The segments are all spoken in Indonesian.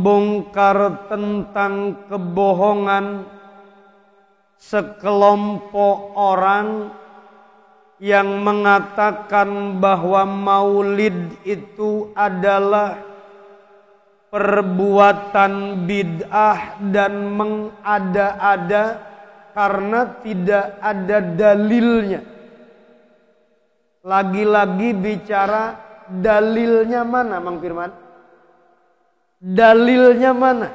membongkar tentang kebohongan sekelompok orang yang mengatakan bahwa maulid itu adalah perbuatan bid'ah dan mengada-ada karena tidak ada dalilnya. Lagi-lagi bicara dalilnya mana, Mang Firman? Dalilnya mana?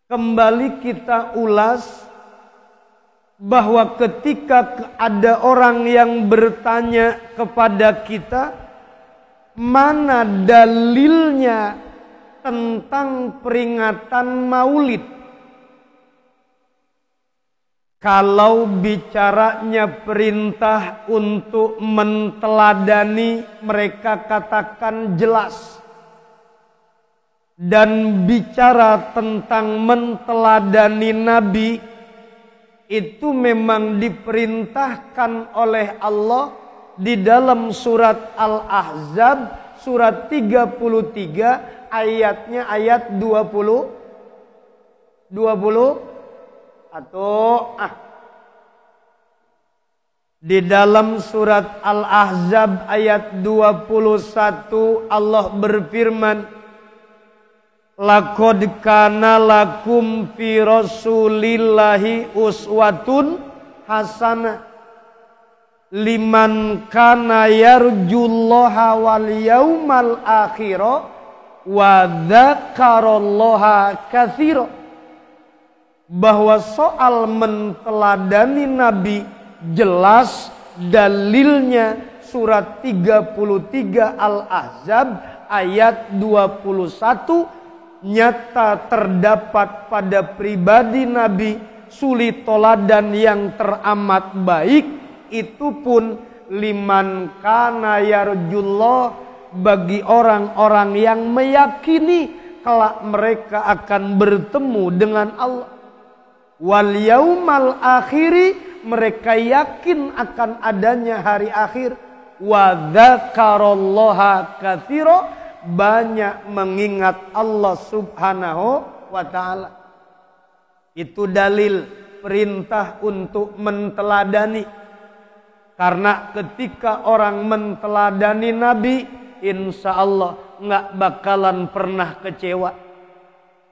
Kembali kita ulas bahwa ketika ada orang yang bertanya kepada kita, mana dalilnya tentang peringatan maulid? Kalau bicaranya perintah untuk menteladani, mereka katakan jelas. Dan bicara tentang menteladani Nabi, itu memang diperintahkan oleh Allah di dalam surat Al-Ahzab surat 33 ayatnya ayat 20 atau di dalam surat Al-Ahzab ayat 21 Allah berfirman, laqad kana lakum fi rasulillahi uswatun hasanah liman kana yarjullaha wal yaumal akhira wa dzakarallaha katsira. Bahwa soal menteladani Nabi jelas dalilnya surat 33 Al-Ahzab ayat 21 nyata terdapat pada pribadi Nabi suri toladan yang teramat baik, itu pun liman kana yarjullah, bagi orang-orang yang meyakini kelak mereka akan bertemu dengan Allah. Wal yaumal akhiri, mereka yakin akan adanya hari akhir. Wa dzakarallaha katsira, banyak mengingat Allah subhanahu wa ta'ala. Itu dalil perintah untuk menteladani. Karena ketika orang menteladani Nabi, insya Allah nggak bakalan pernah kecewa.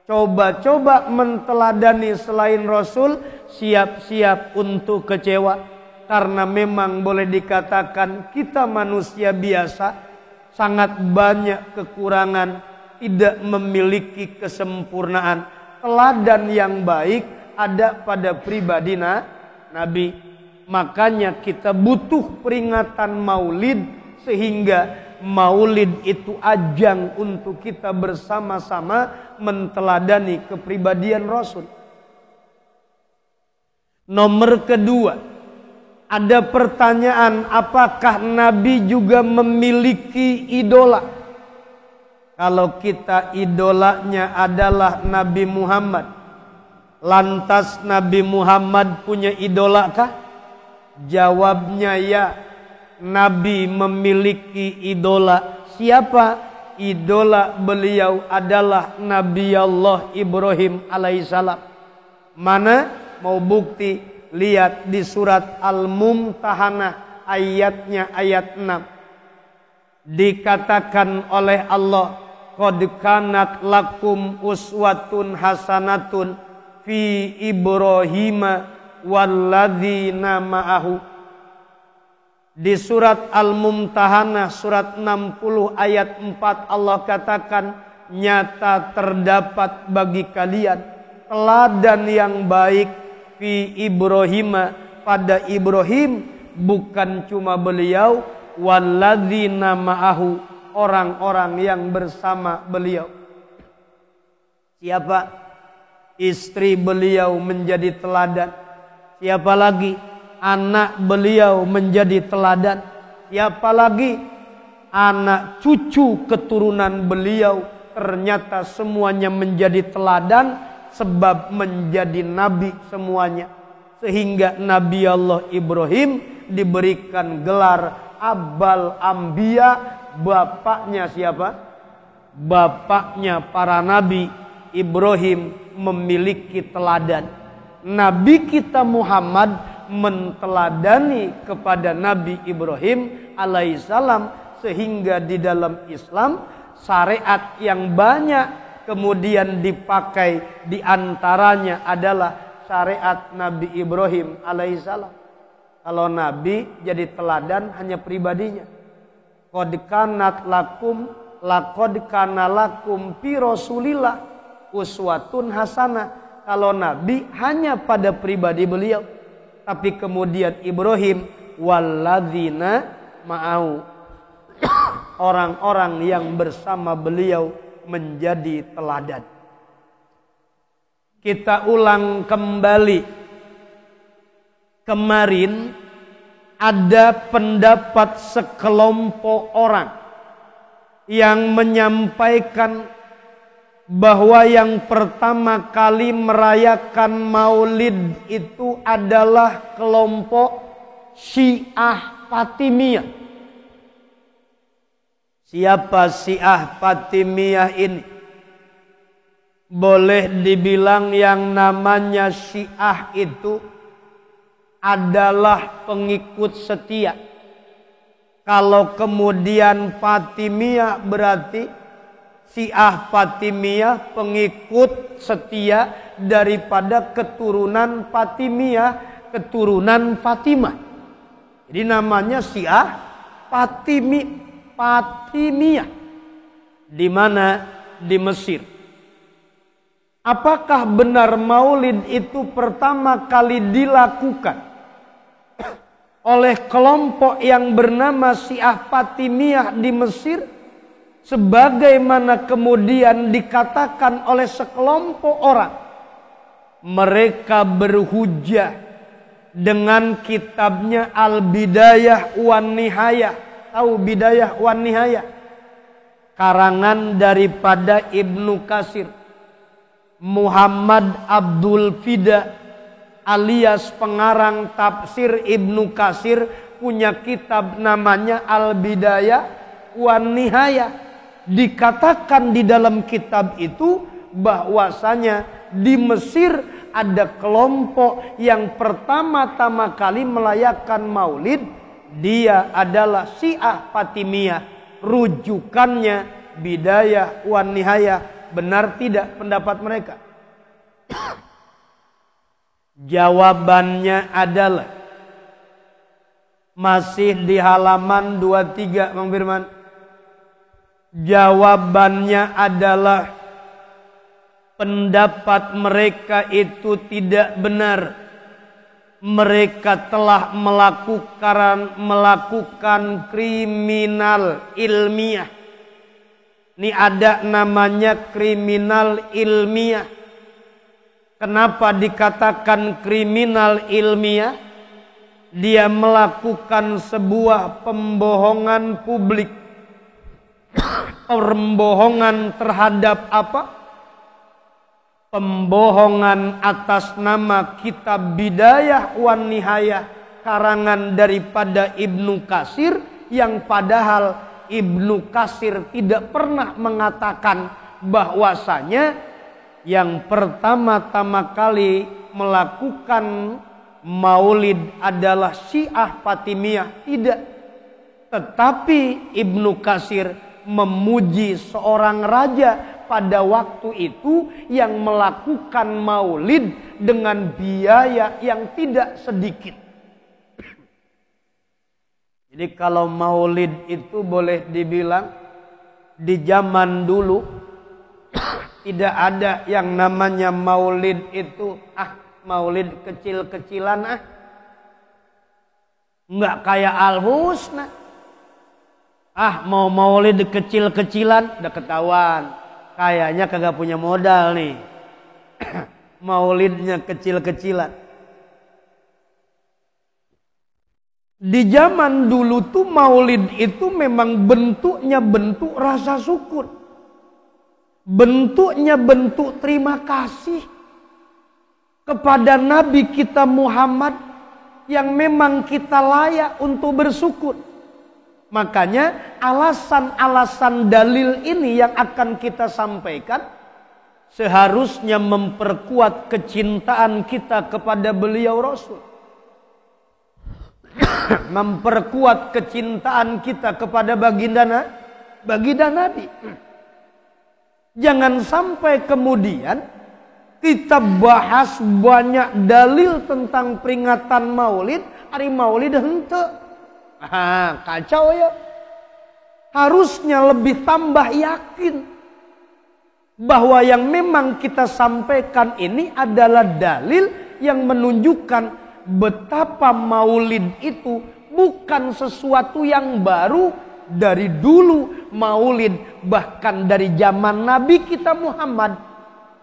Coba-coba menteladani selain Rasul, siap-siap untuk kecewa. Karena memang boleh dikatakan kita manusia biasa, sangat banyak kekurangan, tidak memiliki kesempurnaan. Teladan yang baik ada pada pribadi Nabi. Makanya kita butuh peringatan maulid, sehingga maulid itu ajang untuk kita bersama-sama menteladani kepribadian Rasul. Nomor kedua, ada pertanyaan, apakah Nabi juga memiliki idola? Kalau kita idolanya adalah Nabi Muhammad, lantas Nabi Muhammad punya idolakah? Jawabnya ya. Nabi memiliki idola. Siapa? Idola beliau adalah Nabi Allah Ibrahim alaihissalam. Mana? Mau bukti? Lihat di surat Al-Mumtahanah ayatnya ayat 6. Dikatakan oleh Allah, qad kanat lakum uswatun hasanatun fi Ibrahim walladzina ma'ahu. Di surat Al-Mumtahanah surat 60 ayat 4 Allah katakan, nyata terdapat bagi kalian teladan yang baik fi Ibrahim, pada Ibrahim, bukan cuma beliau, walladzina ma'ahu, orang-orang yang bersama beliau. Siapa? Istri beliau menjadi teladan. Siapa lagi? Anak beliau menjadi teladan. Siapa lagi? Anak cucu keturunan beliau ternyata semuanya menjadi teladan, sebab menjadi nabi semuanya. Sehingga Nabi Allah Ibrahim diberikan gelar Abal Anbiya. Bapaknya siapa? bapaknya para nabi, Ibrahim, memiliki teladan. Nabi kita Muhammad menteladani kepada Nabi Ibrahim alaihissalam, sehingga di dalam Islam syariat yang banyak kemudian dipakai, diantaranya adalah syariat Nabi Ibrahim alaihissalam. Kalau Nabi jadi teladan hanya pribadinya. Qad kanat lakum laqad kana lakum fi Rasulillah uswatun hasanah. Kalau Nabi hanya pada pribadi beliau. Tapi kemudian Ibrahim walladzina ma'au, orang-orang yang bersama beliau menjadi teladan. Kita ulang kembali. Kemarin ada pendapat sekelompok orang yang menyampaikan bahwa yang pertama kali merayakan Maulid itu adalah kelompok Syiah Fatimiyah. Siapa Syiah Fatimiyah ini? Boleh dibilang yang namanya Syiah itu adalah pengikut setia. Kalau kemudian Fatimiyah berarti Syiah Fatimiyah pengikut setia daripada keturunan Fatimiyah, keturunan Fatimah. Jadi namanya Syiah Fatimiyah. Di mana? Di Mesir. Apakah benar Maulid itu pertama kali dilakukan oleh kelompok yang bernama Syiah Fatimiyah di Mesir? Sebagaimana kemudian dikatakan oleh sekelompok orang, mereka berhujjah dengan kitabnya Al-Bidayah wan Nihayah. Tahu Bidayah wan Nihayah? Karangan daripada Ibnu Katsir, Muhammad Abdul Fida alias pengarang tafsir Ibnu Katsir punya kitab namanya Al-Bidayah wan Nihayah. Dikatakan di dalam kitab itu bahwasanya di Mesir ada kelompok yang pertama-tama kali merayakan Maulid. Dia adalah Syiah Fatimiyah. Rujukannya Bidayah wan Nihayah. Benar tidak pendapat mereka? Jawabannya adalah masih di halaman 23, Bang Firman. Jawabannya adalah pendapat mereka itu tidak benar. Mereka telah melakukan kriminal ilmiah. Ini ada namanya kriminal ilmiah. Kenapa dikatakan kriminal ilmiah? Dia melakukan sebuah pembohongan publik. Pembohongan terhadap apa? Pembohongan atas nama kitab Bidayah wan Nihayah karangan daripada Ibnu Katsir, yang padahal Ibnu Katsir tidak pernah mengatakan bahwasanya yang pertama-tama kali melakukan Maulid adalah Syiah Fatimiyah. Tidak. Tetapi Ibnu Katsir memuji seorang raja pada waktu itu yang melakukan Maulid dengan biaya yang tidak sedikit. Jadi kalau Maulid itu boleh dibilang di zaman dulu tidak ada yang namanya Maulid itu Maulid kecil-kecilan nggak kayak Al-Husna. Mau Maulid kecil-kecilan udah ketahuan. Kayaknya kagak punya modal nih. Maulidnya kecil-kecilan. Di zaman dulu tuh Maulid itu memang bentuknya bentuk rasa syukur. Bentuknya bentuk terima kasih kepada Nabi kita Muhammad yang memang kita layak untuk bersyukur. Makanya alasan-alasan dalil ini yang akan kita sampaikan seharusnya memperkuat kecintaan kita kepada beliau Rasul. Memperkuat kecintaan kita kepada baginda Nabi. Jangan sampai kemudian kita bahas banyak dalil tentang peringatan Maulid, hari Maulid henteu. Kacau ya. Harusnya lebih tambah yakin bahwa yang memang kita sampaikan ini adalah dalil yang menunjukkan betapa Maulid itu bukan sesuatu yang baru. Dari dulu Maulid, bahkan dari zaman Nabi kita Muhammad.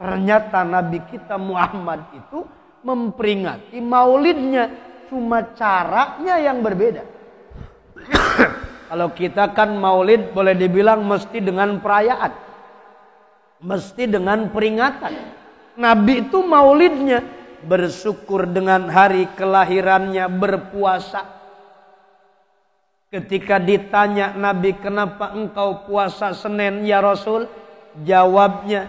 Ternyata Nabi kita Muhammad itu memperingati Maulidnya, cuma caranya yang berbeda. Kalau kita kan Maulid boleh dibilang mesti dengan perayaan, mesti dengan peringatan. Nabi itu Maulidnya bersyukur dengan hari kelahirannya, berpuasa. Ketika ditanya Nabi, kenapa engkau puasa Senin ya Rasul? Jawabnya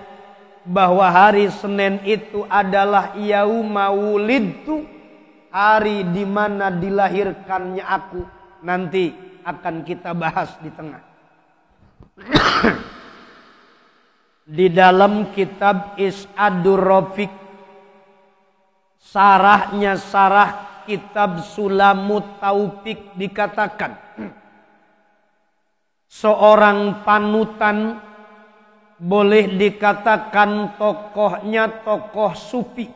bahwa hari Senin itu adalah yauma wulidtu, hari di mana dilahirkannya aku. Nanti akan kita bahas di tengah. Di dalam kitab Is'adur Rafiq, sarahnya sarah kitab Sulamut Taufik dikatakan, seorang panutan boleh dikatakan tokohnya tokoh sufi,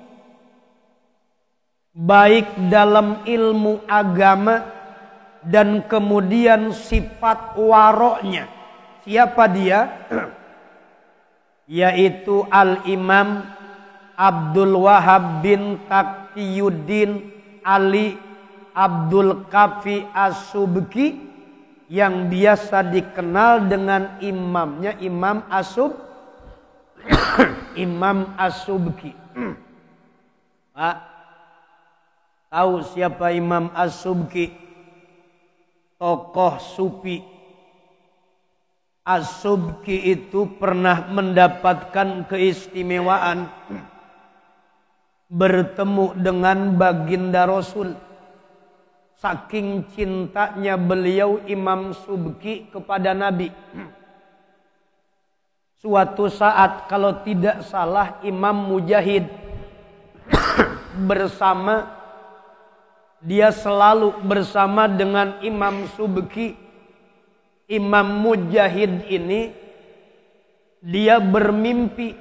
baik dalam ilmu agama dan kemudian sifat waroknya. Siapa dia? Yaitu Al-Imam Abdul Wahab bin Taqiyuddin Ali Abdul Kafi As-Subki, yang biasa dikenal dengan imamnya Imam Imam As-Subki. Pak, tahu siapa Imam As-Subki? Tokoh sufi. As-Subki itu pernah mendapatkan keistimewaan bertemu dengan baginda Rasul. Saking cintanya beliau Imam Subki kepada Nabi. Suatu saat kalau tidak salah Imam Mujahid dia selalu bersama dengan Imam Subki. Imam Mujahid ini dia bermimpi.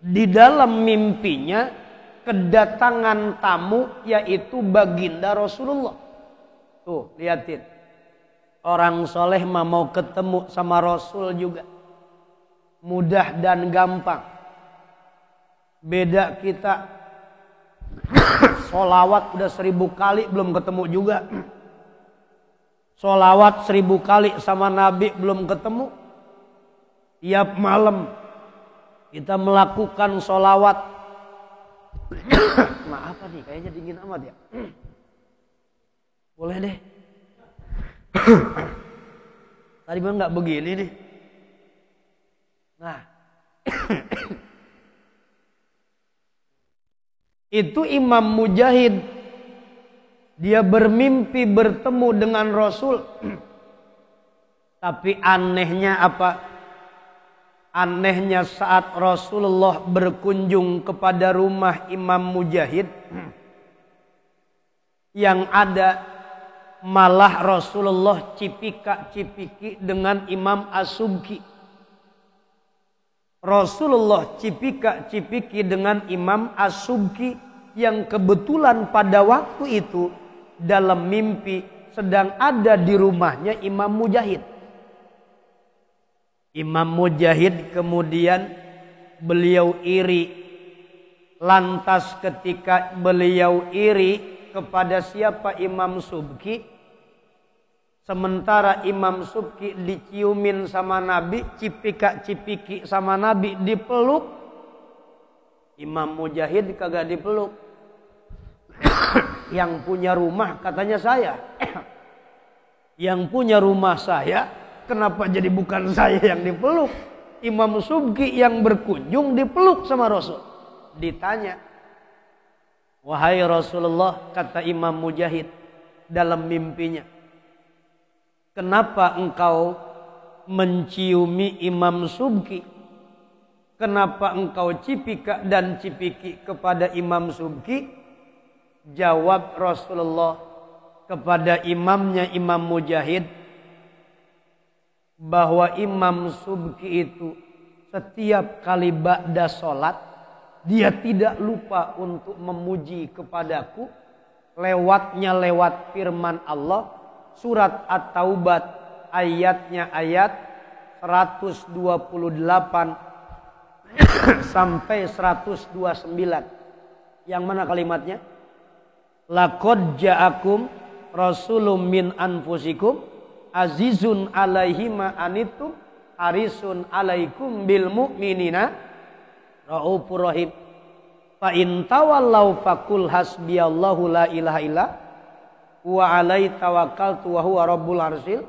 Di dalam mimpinya kedatangan tamu yaitu baginda Rasulullah. Tuh, lihatin. Orang soleh mah mau ketemu sama Rasul juga mudah dan gampang. Beda kita. Solawat udah 1000 kali belum ketemu juga. Solawat 1000 kali sama Nabi belum ketemu. Tiap malam kita melakukan solawat. Nah apa nih, kayaknya dingin amat ya. Boleh deh. Tadi mah nggak begini nih. Nah. Itu Imam Mujahid. Dia bermimpi bertemu dengan Rasul. Tapi anehnya apa? Anehnya saat Rasulullah berkunjung kepada rumah Imam Mujahid, yang ada malah Rasulullah cipika-cipiki dengan Imam As-Subki. Rasulullah cipika-cipiki dengan Imam As-Subki yang kebetulan pada waktu itu dalam mimpi sedang ada di rumahnya Imam Mujahid. Imam Mujahid kemudian beliau iri. Lantas ketika beliau iri kepada siapa? Imam Subki. Sementara Imam Subki diciumin sama Nabi, cipika-cipiki sama Nabi, dipeluk. Imam Mujahid kagak dipeluk. Yang punya rumah katanya saya. Yang punya rumah saya, kenapa jadi bukan saya yang dipeluk? Imam Subki yang berkunjung dipeluk sama Rasul. Ditanya, wahai Rasulullah, kata Imam Mujahid dalam mimpinya, kenapa engkau menciumi Imam Subki? Kenapa engkau cipika dan cipiki kepada Imam Subki? Jawab Rasulullah kepada imamnya Imam Mujahid, bahwa Imam Subki itu setiap kali ba'da sholat, dia tidak lupa untuk memuji kepadaku lewat firman Allah, surat At-Taubah ayatnya ayat 128 sampai 129. Yang mana kalimatnya? Laqad ja'akum rasulun min anfusikum azizun alaihi ma anittum harisun alaikum bil mu'minina raufur rahim. Fa in tawallaw faqul hasbiyallahu la ilaha illa wa alaihi tawakkaltu wa huwa rabbul arsyil.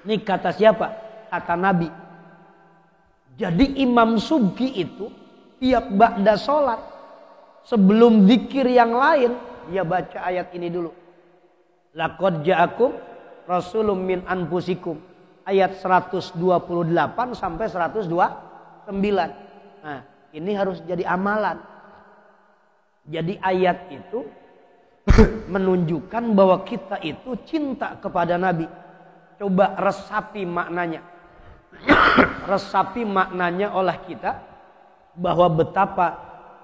Ini kata siapa? Kata Nabi. Jadi Imam Subki itu tiap ba'da sholat, sebelum zikir yang lain, dia baca ayat ini dulu. Laqad ja'akum rasulun min anfusikum. Ayat 128 sampai 129. Nah, ini harus jadi amalan. Jadi ayat itu menunjukkan bahwa kita itu cinta kepada Nabi. Coba resapi maknanya. Resapi maknanya oleh kita, bahwa betapa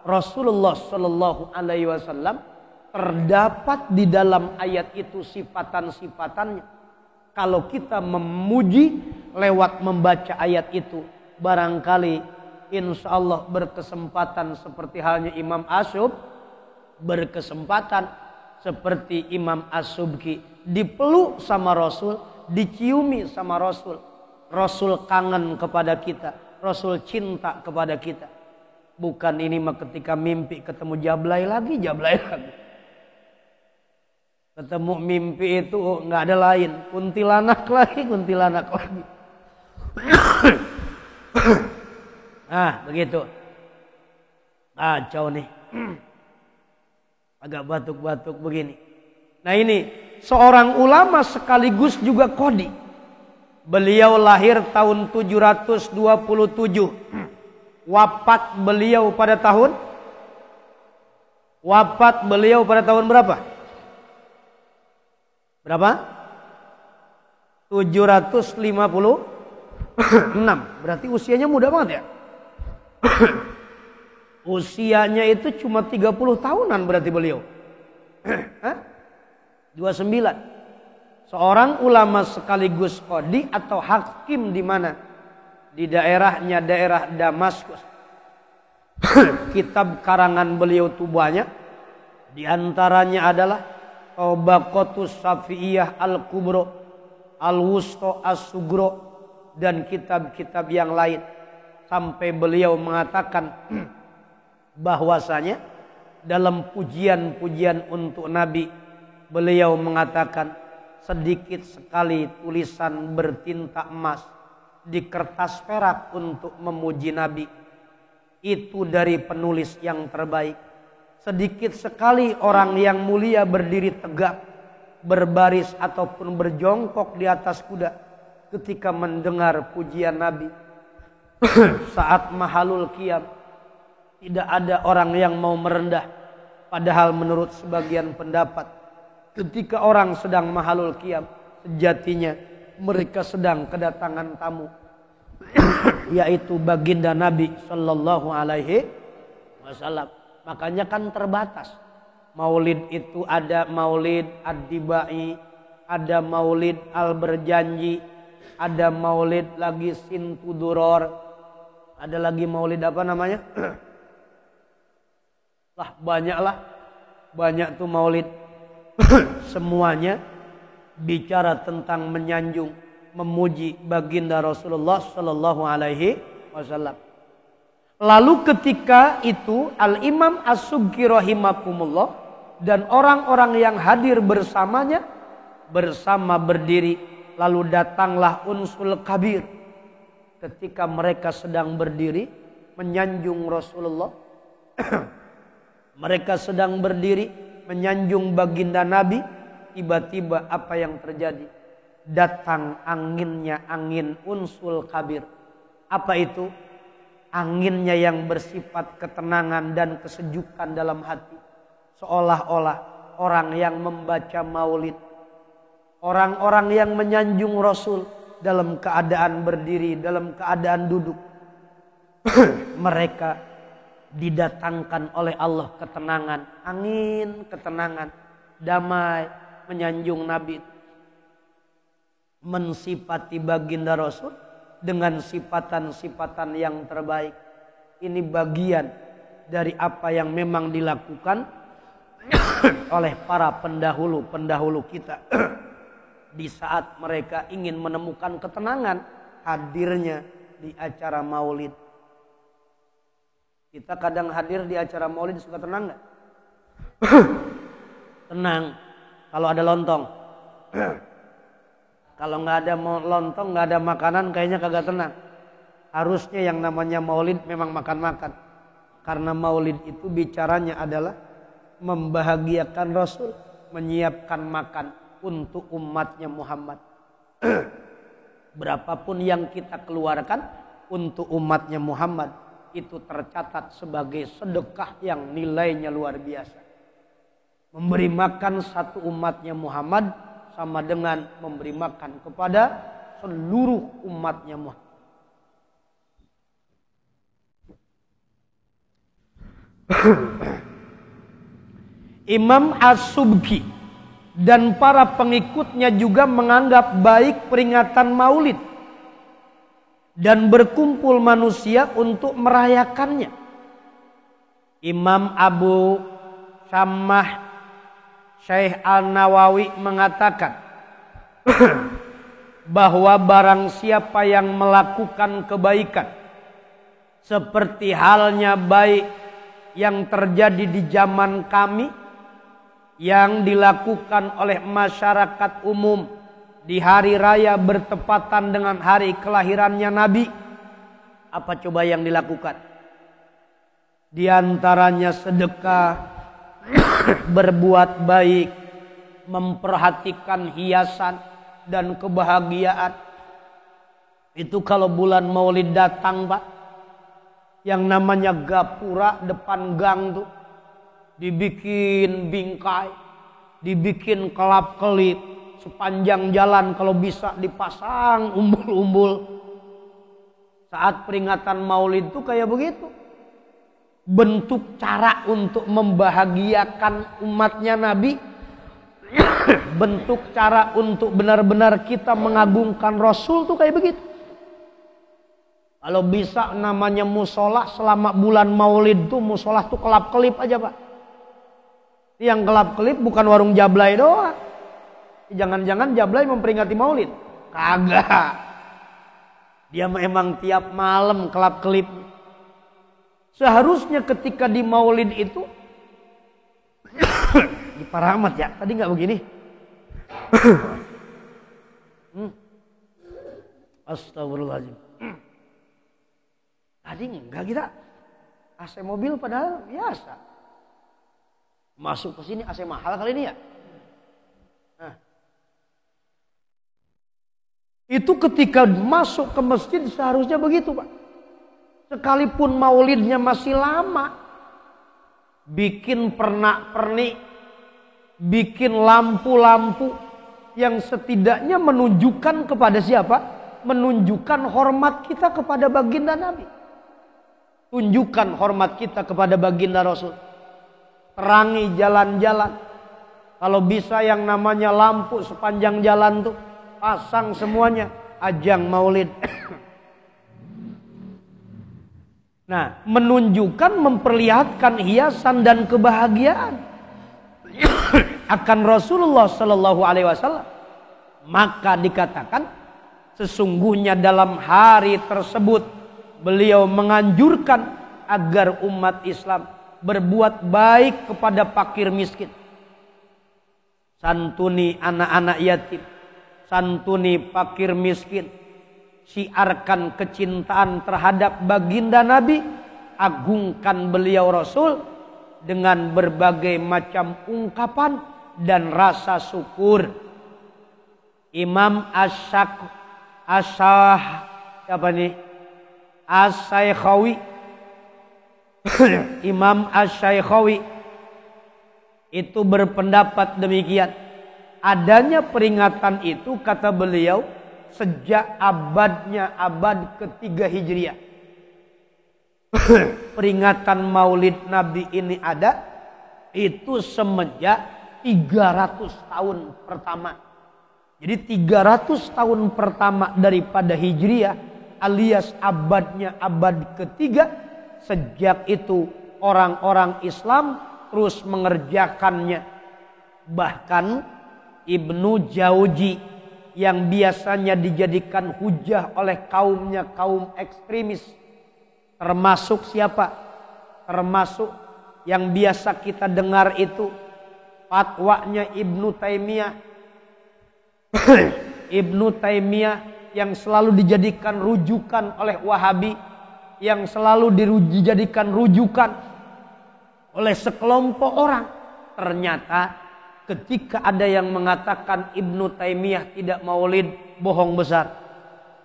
Rasulullah Shallallahu Alaihi Wasallam terdapat di dalam ayat itu sifatan-sifatannya. Kalau kita memuji lewat membaca ayat itu, barangkali insya Allah berkesempatan seperti halnya Imam Asyub, berkesempatan seperti Imam As-Subki, dipeluk sama Rasul, diciumi sama Rasul. Rasul kangen kepada kita, Rasul cinta kepada kita. Bukan ini mah ketika mimpi ketemu jablay lagi. Ketemu mimpi itu nggak ada lain, kuntilanak lagi. Begitu. Kacau nih. Agak batuk-batuk begini. Nah ini seorang ulama sekaligus juga qadi. Beliau lahir tahun 727. Wafat beliau pada tahun berapa? Berapa? 756. Berarti usianya muda banget ya. Usianya itu cuma 30 tahunan berarti beliau. 29. Seorang ulama sekaligus qadi atau hakim di mana? Di daerahnya daerah Damaskus. Kitab karangan beliau itu banyak. Di antaranya adalah Tabaqatus Syafi'iyah Al-Kubro, Al-Wusta As-Sugro, dan kitab-kitab yang lain. Sampai beliau mengatakan bahwasanya dalam pujian-pujian untuk Nabi, beliau mengatakan, sedikit sekali tulisan bertinta emas di kertas perak untuk memuji Nabi, itu dari penulis yang terbaik. Sedikit sekali orang yang mulia berdiri tegak, berbaris ataupun berjongkok di atas kuda ketika mendengar pujian Nabi. Saat mahalul qiyam, tidak ada orang yang mau merendah. Padahal menurut sebagian pendapat, ketika orang sedang mahalul qiyam, sejatinya mereka sedang kedatangan tamu, yaitu baginda Nabi Sallallahu Alaihi Wasallam. Makanya kan terbatas. Maulid itu ada maulid ad-dibai, ada maulid al-berjanji, ada maulid lagi sintuduror, ada lagi maulid apa namanya? Banyak tuh maulid. Semuanya bicara tentang menyanjung, memuji baginda Rasulullah Sallallahu Alaihi Wasallam. Lalu ketika itu Al-Imam As-Subki rahimahumullah dan orang-orang yang hadir bersamanya bersama berdiri, lalu datanglah unsul kabir. Ketika mereka sedang berdiri menyanjung Rasulullah, mereka sedang berdiri menyanjung baginda Nabi, tiba-tiba apa yang terjadi? Datang anginnya, angin unsul kabir. Apa itu? Anginnya yang bersifat ketenangan dan kesejukan dalam hati. Seolah-olah orang yang membaca maulid, orang-orang yang menyanjung Rasul dalam keadaan berdiri, dalam keadaan duduk, mereka didatangkan oleh Allah ketenangan, angin ketenangan, damai, menyanjung Nabi, mensifati baginda Rasul dengan sifatan-sifatan yang terbaik. Ini bagian dari apa yang memang dilakukan oleh para pendahulu-pendahulu kita di saat mereka ingin menemukan ketenangan, hadirnya di acara maulid. Kita kadang hadir di acara maulid suka tenang gak? Tenang kalau ada lontong. Kalau nggak ada lontong, nggak ada makanan, kayaknya kagak tenang. Harusnya yang namanya maulid memang makan-makan. Karena maulid itu bicaranya adalah membahagiakan Rasul, menyiapkan makan untuk umatnya Muhammad. Berapapun yang kita keluarkan untuk umatnya Muhammad, itu tercatat sebagai sedekah yang nilainya luar biasa. Memberi makan satu umatnya Muhammad sama dengan memberi makan kepada seluruh umatnya Muhammad. Imam As-Subki dan para pengikutnya juga menganggap baik peringatan maulid dan berkumpul manusia untuk merayakannya. Imam Abu Syamah Syekh Al-Nawawi mengatakan bahwa barang siapa yang melakukan kebaikan seperti halnya baik yang terjadi di zaman kami, yang dilakukan oleh masyarakat umum di hari raya bertepatan dengan hari kelahirannya Nabi, apa coba yang dilakukan? Di antaranya sedekah, berbuat baik, memperhatikan hiasan dan kebahagiaan. Itu kalau bulan maulid datang, Pak, yang namanya gapura depan gang tuh dibikin bingkai, dibikin kelap-kelip, sepanjang jalan kalau bisa dipasang umbul-umbul. Saat peringatan maulid tuh kayak begitu. Bentuk cara untuk membahagiakan umatnya Nabi, bentuk cara untuk benar-benar kita mengagungkan Rasul tuh kayak begitu. Kalau bisa namanya musola selama bulan maulid tuh, musola tuh kelap-kelip aja, Pak. Yang kelap-kelip bukan warung Jablay doang. Jangan-jangan Jablay memperingati maulid. Kagak. Dia memang tiap malam kelap-kelip. Seharusnya ketika di maulid itu di Para Ahmad ya, tadi nggak begini. Astagfirullahaladzim. Tadi enggak kita AC mobil padahal biasa. Masuk ke sini AC mahal kali ini ya. Nah. Itu ketika masuk ke masjid seharusnya begitu, Pak. Sekalipun maulidnya masih lama, bikin pernak-pernik, bikin lampu-lampu yang setidaknya menunjukkan kepada siapa? Menunjukkan hormat kita kepada baginda Nabi. Tunjukkan hormat kita kepada baginda Rasul. Terangi jalan-jalan. Kalau bisa yang namanya lampu sepanjang jalan tuh pasang semuanya. Ajang maulid. Nah, menunjukkan, memperlihatkan hiasan dan kebahagiaan akan Rasulullah Sallallahu Alaihi Wasallam. Maka dikatakan sesungguhnya dalam hari tersebut beliau menganjurkan agar umat Islam berbuat baik kepada fakir miskin. santuni anak-anak yatim, santuni fakir miskin, siarkan kecintaan terhadap baginda Nabi, agungkan beliau Rasul dengan berbagai macam ungkapan dan rasa syukur. Imam Asy-Syaikhawi Imam Asy-Syaikhawi itu berpendapat demikian. Adanya peringatan itu, kata beliau, sejak abad ketiga Hijriah. Peringatan Maulid Nabi ini ada itu semenjak 300 tahun pertama. Jadi 300 tahun pertama daripada Hijriah alias abad ketiga, sejak itu orang-orang Islam terus mengerjakannya. Bahkan Ibnu Jauzi yang biasanya dijadikan hujah oleh kaumnya kaum ekstremis, termasuk siapa? Termasuk yang biasa kita dengar itu fatwanya Ibnu Taimiyah. Ibnu Taimiyah yang selalu dijadikan rujukan oleh Wahabi, yang selalu dijadikan rujukan oleh sekelompok orang. Ternyata ketika ada yang mengatakan Ibnu Taimiyah tidak maulid, bohong besar.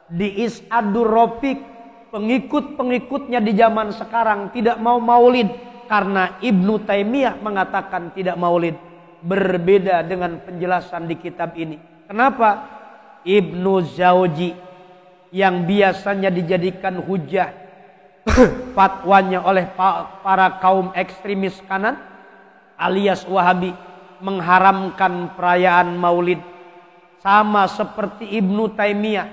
Di Is'adur Rafiq, pengikut-pengikutnya di zaman sekarang tidak mau maulid karena Ibnu Taimiyah mengatakan tidak maulid. Berbeda dengan penjelasan di kitab ini. Kenapa? Ibnu Jauzi yang biasanya dijadikan hujah fatwanya oleh para kaum ekstremis kanan alias Wahabi mengharamkan perayaan Maulid, sama seperti Ibnu Taimiyah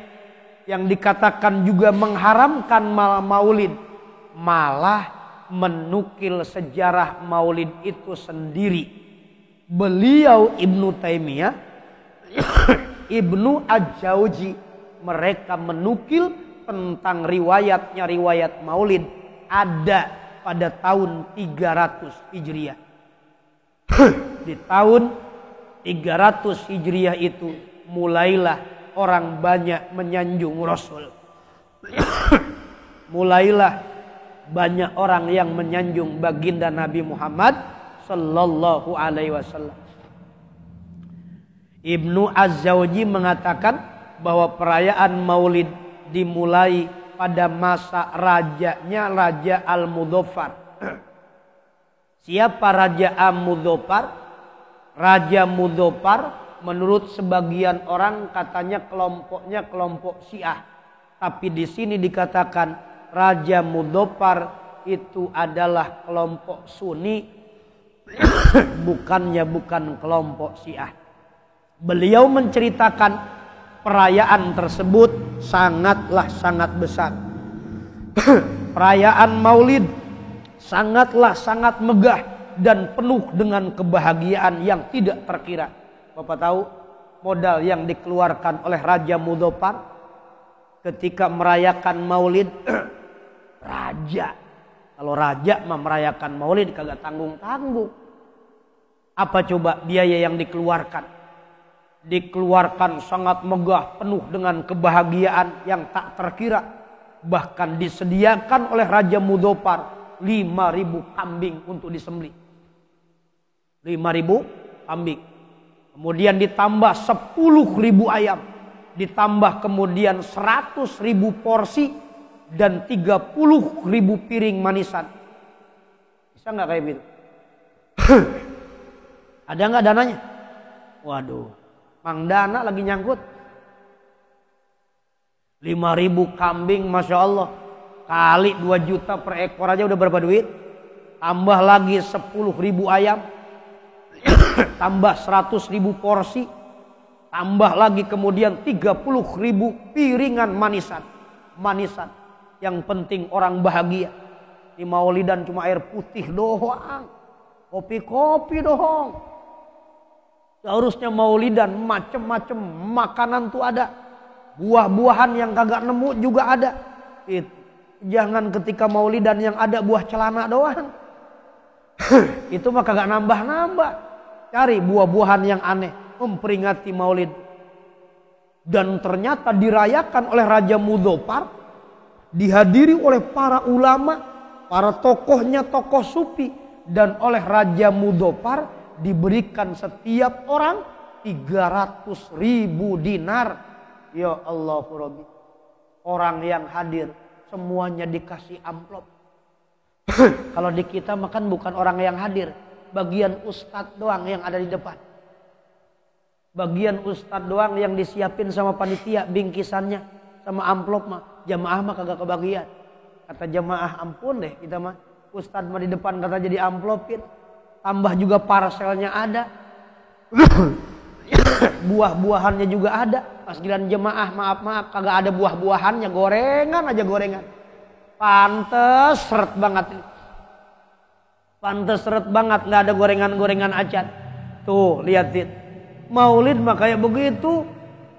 yang dikatakan juga mengharamkan Maulid, malah menukil sejarah Maulid itu sendiri. Beliau Ibnu Taimiyah, Ibnu Al-Jauzi, mereka menukil tentang riwayat Maulid ada pada tahun 300 Hijriah. Di tahun 300 Hijriah itu mulailah orang banyak menyanjung Rasul. Mulailah banyak orang yang menyanjung baginda Nabi Muhammad sallallahu alaihi wasallam. Ibnu Az-Zawji mengatakan bahwa perayaan Maulid dimulai pada masa rajanya Raja Al-Mudzaffar. Siapa Raja Al-Mudzaffar? Raja Mudzaffar menurut sebagian orang katanya kelompoknya kelompok Syiah. Tapi di sini dikatakan Raja Mudzaffar itu adalah kelompok Sunni, bukan kelompok Syiah. Beliau menceritakan perayaan tersebut sangat besar. Perayaan Maulid sangat megah dan penuh dengan kebahagiaan yang tidak terkira. Bapak tahu modal yang dikeluarkan oleh Raja Mudzaffar ketika merayakan Maulid? Raja. Kalau raja merayakan Maulid kagak tanggung-tanggung. Apa coba biaya yang dikeluarkan? Dikeluarkan sangat megah, penuh dengan kebahagiaan yang tak terkira. Bahkan disediakan oleh Raja Mudzaffar 5.000 kambing untuk disembelih. 5.000 kambing. Kemudian ditambah 10.000 ayam. Ditambah kemudian 100.000 porsi dan 30.000 piring manisan. Bisa nggak kayak gitu? Ada nggak dananya? Waduh. Mang Dana lagi nyangkut. 5.000 kambing, Masya Allah. Kali 2 juta per ekor aja udah berapa duit? Tambah lagi 10.000 ayam. Tambah 100.000 porsi. Tambah lagi kemudian 30.000 piringan manisan. Yang penting orang bahagia. Di Maulidan cuma air putih doang. Kopi-kopi doang. Seharusnya Maulidan macem-macem makanan tuh ada. Buah-buahan yang kagak nemu juga ada. Jangan ketika Maulidan yang ada buah celana doang. Itu mah kagak nambah-nambah. cari buah-buahan yang aneh memperingati Maulid. Dan ternyata dirayakan oleh Raja Mudofar, dihadiri oleh para ulama, para tokohnya tokoh sufi, dan oleh Raja Mudofar diberikan setiap orang 300.000 dinar. Ya Allah Rabbi. Orang yang hadir semuanya dikasih amplop. Kalau di kita makan bukan orang yang hadir, bagian ustadz doang yang ada di depan. Bagian ustadz doang yang disiapin sama panitia bingkisannya sama amplop mah. Jamaah mah kagak kebagian. Kata jamaah, ampun deh kita mah. Ustadz mah di depan kata jadi amplopin. Tambah juga parcelnya ada. Buah-buahannya juga ada. Pas giliran jemaah maaf kagak ada buah-buahannya, gorengan aja gorengan. Pantes seret banget ini. Pantes seret banget, nggak ada gorengan-gorengan acan. Tuh liatin. Maulid makanya begitu.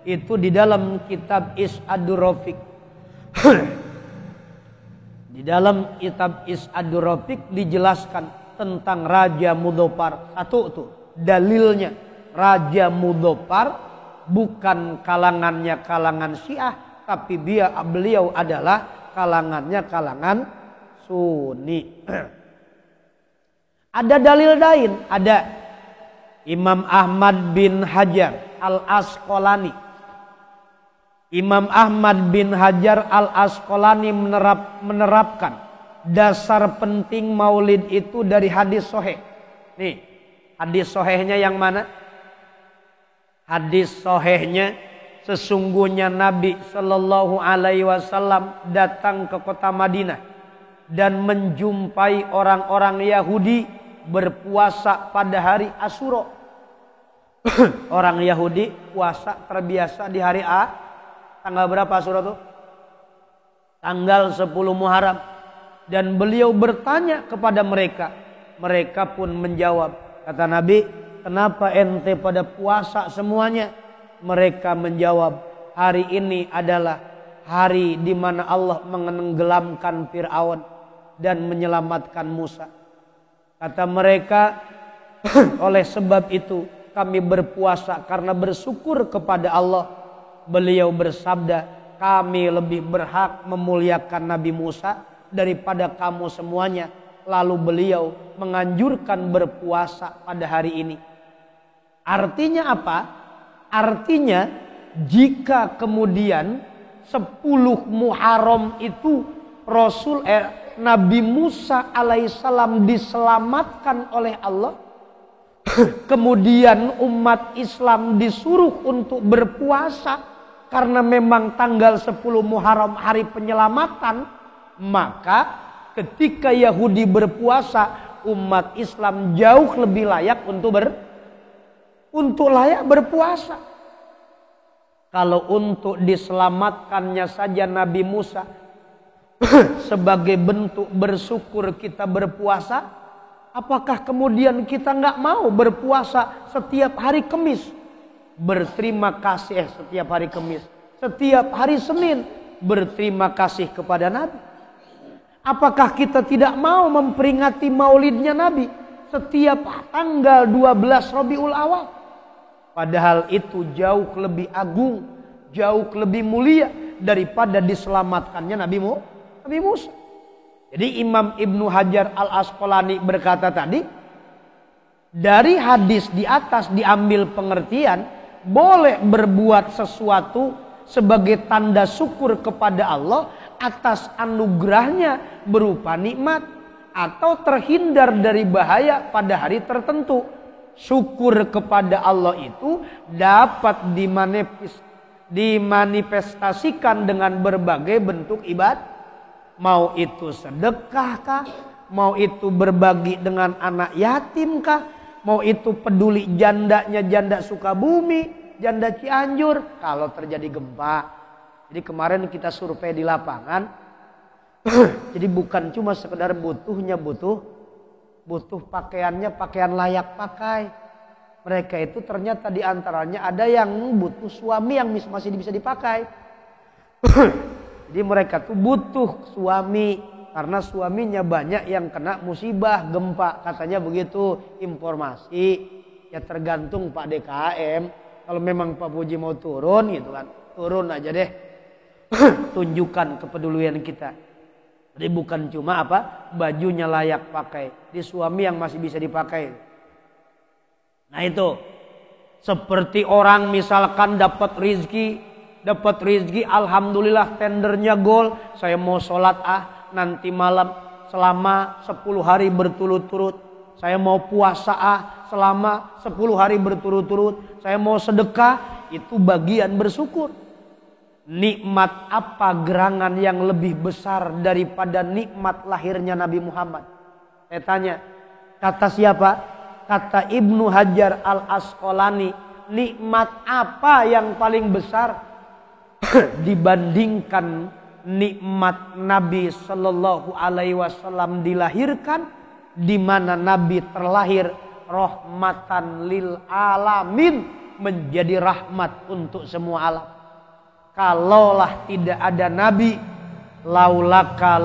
Itu di dalam kitab Is'adur Rafiq. Di dalam kitab Is'adur Rafiq dijelaskan tentang Raja Mudofar. Satu tuh dalilnya. Raja Mudofar bukan kalangannya kalangan Syiah, tapi beliau adalah kalangannya kalangan Sunni. Ada dalil lain, ada Imam Ahmad bin Hajar Al-Asqalani. Imam Ahmad bin Hajar Al-Asqalani menerapkan dasar penting Maulid itu dari hadis sahih. Nih, hadis sahihnya yang mana? Hadis sahihnya, sesungguhnya Nabi Shallallahu Alaihi Wasallam datang ke kota Madinah dan menjumpai orang-orang Yahudi berpuasa pada hari Asyura. Orang Yahudi puasa terbiasa di hari A. Tanggal berapa Asyura tuh? Tanggal 10 Muharram. Dan beliau bertanya kepada mereka. Mereka pun menjawab. Kata Nabi, kenapa ente pada puasa semuanya? Mereka menjawab, hari ini adalah hari di mana Allah menenggelamkan Fir'aun dan menyelamatkan Musa. Kata mereka, oleh sebab itu kami berpuasa karena bersyukur kepada Allah. Beliau bersabda, kami lebih berhak memuliakan Nabi Musa daripada kamu semuanya. Lalu beliau menganjurkan berpuasa pada hari ini. Artinya apa? Artinya jika kemudian 10 Muharram itu Nabi Musa alaihissalam diselamatkan oleh Allah. Kemudian umat Islam disuruh untuk berpuasa karena memang tanggal 10 Muharram hari penyelamatan. Maka ketika Yahudi berpuasa, umat Islam jauh lebih layak untuk layak berpuasa. Kalau untuk diselamatkannya saja Nabi Musa sebagai bentuk bersyukur kita berpuasa, apakah kemudian kita nggak mau berpuasa setiap hari Kamis? Berterima kasih setiap hari Kamis, setiap hari Senin berterima kasih kepada Nabi. Apakah kita tidak mau memperingati maulidnya Nabi setiap tanggal 12 Rabiul Awal? Padahal itu jauh lebih agung, jauh lebih mulia daripada diselamatkannya Nabi Musa. Jadi Imam Ibnu Hajar Al-Asqalani berkata tadi, dari hadis di atas diambil pengertian boleh berbuat sesuatu sebagai tanda syukur kepada Allah atas anugerahnya berupa nikmat atau terhindar dari bahaya pada hari tertentu. Syukur kepada Allah itu dapat dimanifestasikan dengan berbagai bentuk ibadah. Mau itu sedekah kah? Mau itu berbagi dengan anak yatim kah? Mau itu peduli jandanya janda Sukabumi, janda Cianjur kalau terjadi gempa. Jadi kemarin kita survei di lapangan. Jadi bukan cuma sekedar butuh pakaiannya pakaian layak pakai. Mereka itu ternyata diantaranya ada yang butuh suami yang masih bisa dipakai. Jadi mereka tuh butuh suami karena suaminya banyak yang kena musibah gempa, katanya begitu informasi. Ya tergantung Pak DKM. Kalau memang Pak Puji mau turun gitu kan, turun aja deh. Tunjukkan kepedulian kita. Jadi bukan cuma bajunya layak pakai, di suami yang masih bisa dipakai. Nah itu seperti orang misalkan dapat rizki, alhamdulillah tendernya gol, saya mau sholat nanti malam selama 10 hari berturut-turut, saya mau puasa selama 10 hari berturut-turut, saya mau sedekah, itu bagian bersyukur. Nikmat apa gerangan yang lebih besar daripada nikmat lahirnya Nabi Muhammad? Saya tanya, kata siapa? Kata Ibnu Hajar Al-Asqalani, nikmat apa yang paling besar dibandingkan nikmat Nabi Sallallahu Alaihi Wasallam dilahirkan, di mana Nabi terlahir rahmatan lil alamin, menjadi rahmat untuk semua alam. Kalaulah tidak ada Nabi, laulaka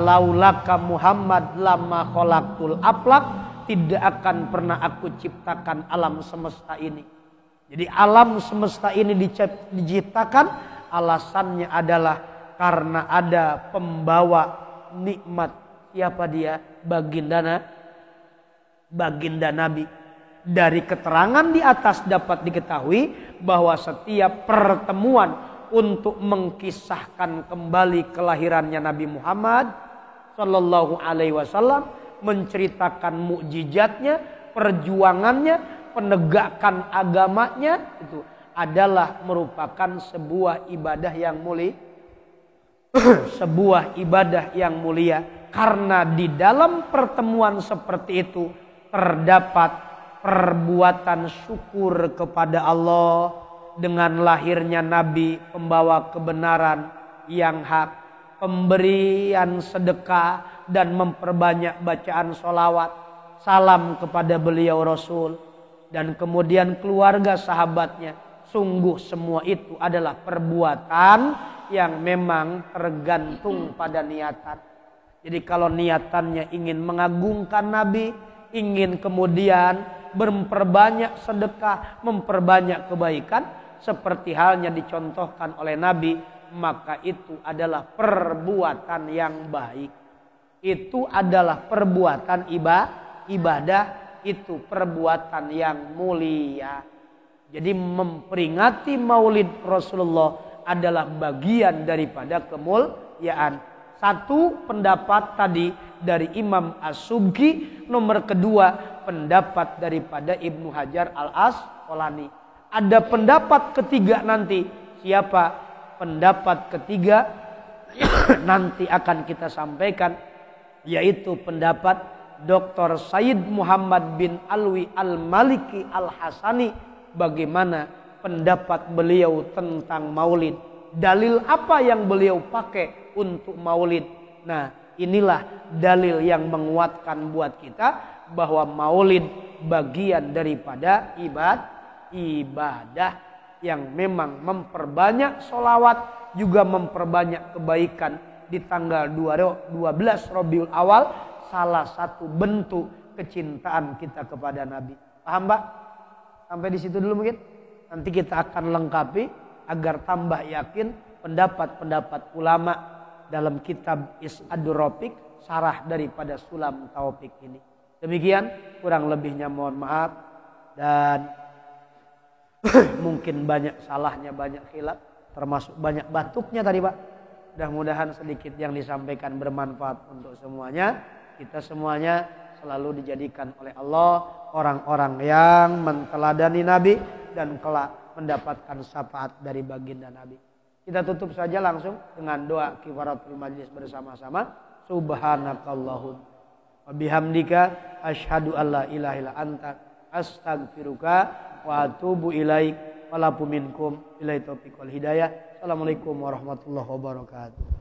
Muhammad lama khalaqtul aflaq, tidak akan pernah aku ciptakan alam semesta ini. Jadi alam semesta ini diciptakan, alasannya adalah karena ada pembawa nikmat. Siapa dia? Baginda Nabi. Dari keterangan di atas dapat diketahui bahwa setiap pertemuan untuk mengkisahkan kembali kelahirannya Nabi Muhammad Sallallahu Alaihi Wasallam, menceritakan mukjizatnya, perjuangannya, penegakan agamanya, itu adalah merupakan sebuah ibadah yang mulia. Sebuah ibadah yang mulia, karena di dalam pertemuan seperti itu terdapat perbuatan syukur kepada Allah. Dengan lahirnya Nabi, pembawa kebenaran yang hak, pemberian sedekah, dan memperbanyak bacaan sholawat, salam kepada beliau Rasul, dan kemudian keluarga sahabatnya. Sungguh semua itu adalah perbuatan yang memang tergantung pada niatan. Jadi kalau niatannya ingin mengagungkan Nabi, ingin kemudian memperbanyak sedekah, memperbanyak kebaikan, seperti halnya dicontohkan oleh Nabi, maka itu adalah perbuatan yang baik. Itu adalah perbuatan ibadah, itu perbuatan yang mulia. Jadi memperingati maulid Rasulullah adalah bagian daripada kemuliaan. Satu pendapat tadi dari Imam As-Subki, nomor kedua pendapat daripada Ibnu Hajar Al-Asqalani. Ada pendapat ketiga nanti. Siapa pendapat ketiga? Nanti akan kita sampaikan, yaitu pendapat Dr. Said Muhammad bin Alwi Al-Maliki Al-Hasani. Bagaimana pendapat beliau tentang maulid? Dalil apa yang beliau pakai untuk maulid? Nah, inilah dalil yang menguatkan buat kita bahwa maulid bagian daripada ibadah yang memang memperbanyak sholawat, juga memperbanyak kebaikan di tanggal 12 Rabiul Awal, salah satu bentuk kecintaan kita kepada Nabi. Paham, Pak? Sampai di situ dulu mungkin. Nanti kita akan lengkapi agar tambah yakin pendapat-pendapat ulama dalam kitab Is'adur Rafiq, sarah daripada Sulam Taufik ini. Demikian, kurang lebihnya mohon maaf, dan mungkin banyak salahnya, banyak khilaf, termasuk banyak batuknya tadi, Pak. Mudah-mudahan sedikit yang disampaikan bermanfaat untuk semuanya. Kita semuanya selalu dijadikan oleh Allah orang-orang yang menteladani Nabi dan kelak mendapatkan syafaat dari baginda Nabi. Kita tutup saja langsung dengan doa kifaratul majlis bersama-sama. Subhanakallahumma wa bihamdika asyhadu alla ilaha illa anta astaghfiruka wa atubu ilaik. Walaupun minkum ilaihi taufiq wal hidayah. Assalamualaikum warahmatullahi wabarakatuh.